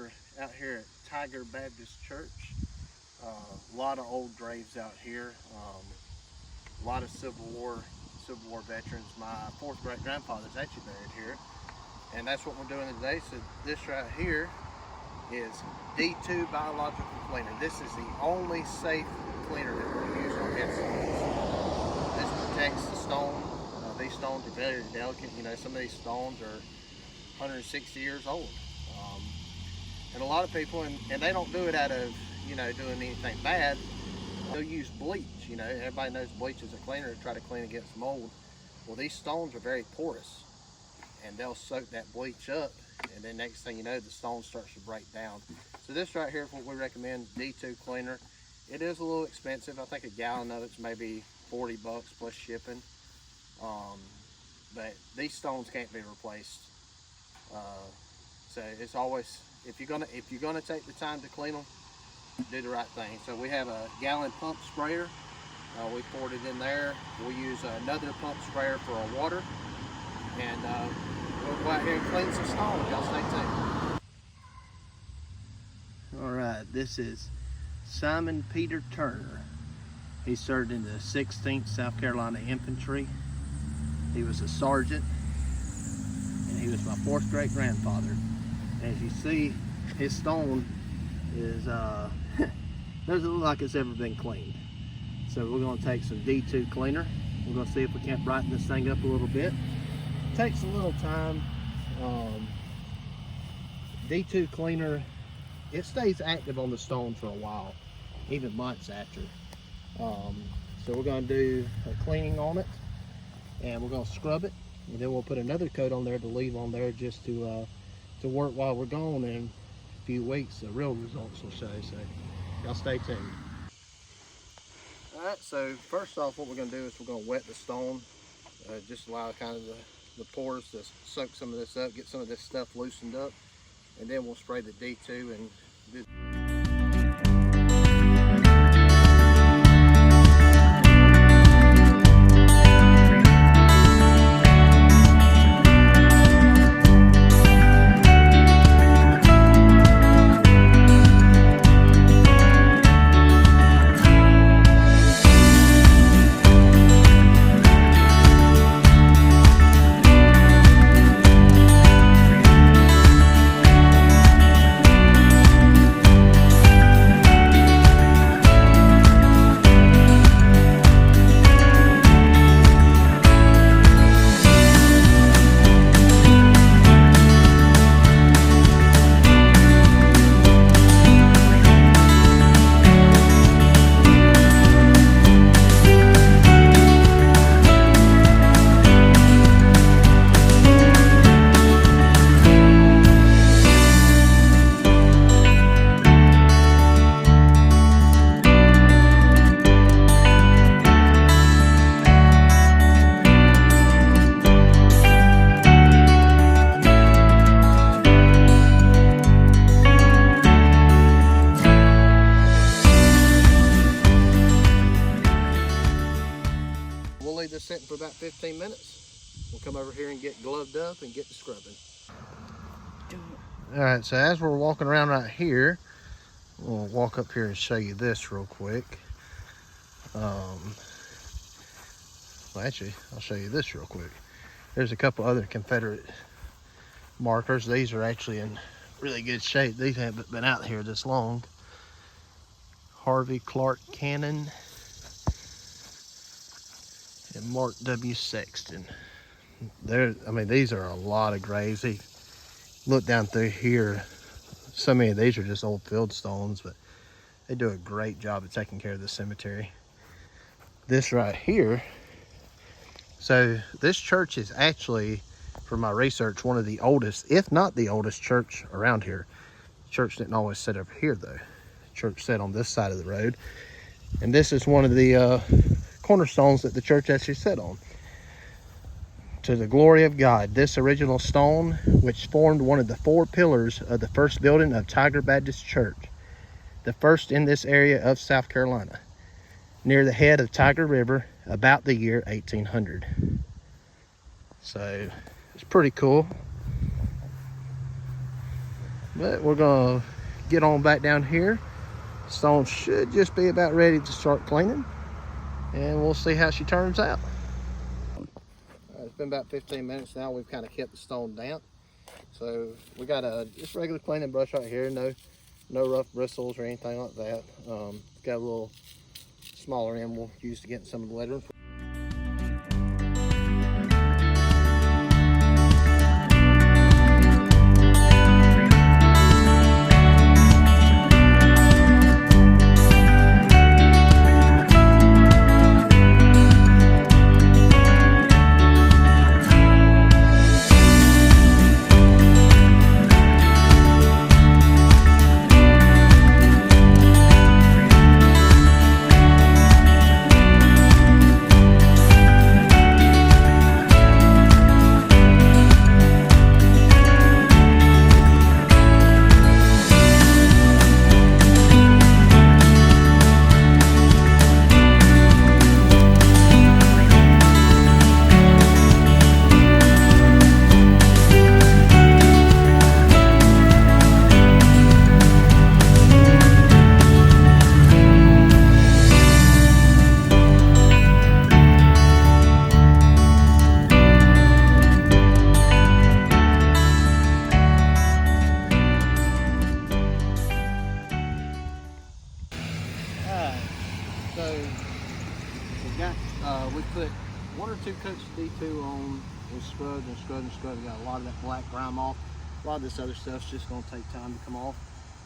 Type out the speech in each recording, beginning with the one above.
We're out here at Tiger Baptist Church. A lot of old graves out here. A lot of Civil War veterans. My fourth great grandfather's actually buried here, and that's what we're doing today. So this right here is D2 biological cleaner. This is the only safe cleaner that we're using on headstones. This protects the stone. These stones are very delicate. You know, some of these stones are 160 years old. And a lot of people, and they don't do it out of, you know, doing anything bad. They'll use bleach. You know, everybody knows bleach is a cleaner to try to clean against mold. Well, these stones are very porous, and they'll soak that bleach up, and then next thing you know, the stone starts to break down. So this right here is what we recommend, D2 cleaner. It is a little expensive. I think a gallon of it's maybe 40 bucks plus shipping. But these stones can't be replaced. So it's always, if you're gonna take the time to clean them, do the right thing. So we have a gallon pump sprayer. We poured it in there. We'll use another pump sprayer for our water, and we'll go out here and clean some stones. Y'all stay tuned. All right, this is Simon Peter Turner. He served in the 16th South Carolina Infantry. He was a sergeant, and he was my fourth great grandfather. And as you see, his stone is doesn't look like it's ever been cleaned. So we're going to take some D2 cleaner. We're going to see if we can't brighten this thing up a little bit. It takes a little time. D2 cleaner, it stays active on the stone for a while, even months after. So we're going to do a cleaning on it, and we're going to scrub it, and then we'll put another coat on there to leave on there just to work while we're gone. In a few weeks, the real results will show. So y'all stay tuned. All right, so first off, what we're going to do is we're going to wet the stone, just allow kind of the pores to soak some of this up, get some of this stuff loosened up, and then we'll spray the D2 and do. This sitting for about 15 minutes. We'll come over here and get gloved up and get to scrubbing. All right, so as we're walking around right here, we'll walk up here and show you this real quick. Well, actually, I'll show you this real quick. There's a couple other Confederate markers. These are actually in really good shape. These haven't been out here this long. Harvey Clark Cannon and Mark W. Sexton. I mean, these are a lot of graves. Look down through here. So many of these are just old field stones, but they do a great job of taking care of the cemetery. This right here, so this church is actually, for my research, one of the oldest, if not the oldest church around here. The church didn't always sit over here though. The church sat on this side of the road. And this is one of the cornerstones that the church actually sat on. To the glory of God, this original stone, which formed one of the 4 pillars of the first building of Tiger Baptist Church, the first in this area of South Carolina, near the head of Tiger River, about the year 1800. So it's pretty cool. But we're gonna get on back down here. Stone should just be about ready to start cleaning, and we'll see how she turns out. It's been about 15 minutes now. We've kind of kept the stone damp. So we got a just regular cleaning brush right here. No rough bristles or anything like that. Got a little smaller end we'll use to get some of the lettering. We put 1 or 2 coats of D2 on. We scrubbed and scrubbed and scrubbed. We got a lot of that black grime off. A lot of this other stuff's just going to take time to come off.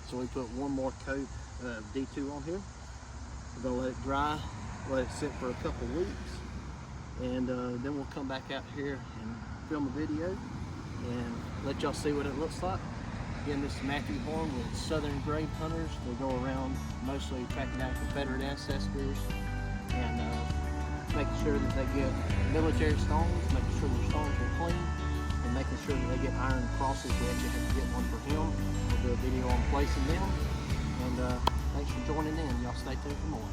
So we put 1 more coat of D2 on here. We're going to let it dry, let it sit for a couple weeks, and then we'll come back out here and film a video and let y'all see what it looks like. Again, this is Matthew Horn with Southern Grave Hunters. They go around mostly tracking down Confederate ancestors and making sure that they get military stones, making sure their stones are clean, and making sure that they get iron crosses. We actually have to get one for him. We'll do a video on placing them. And thanks for joining in. Y'all stay tuned for more.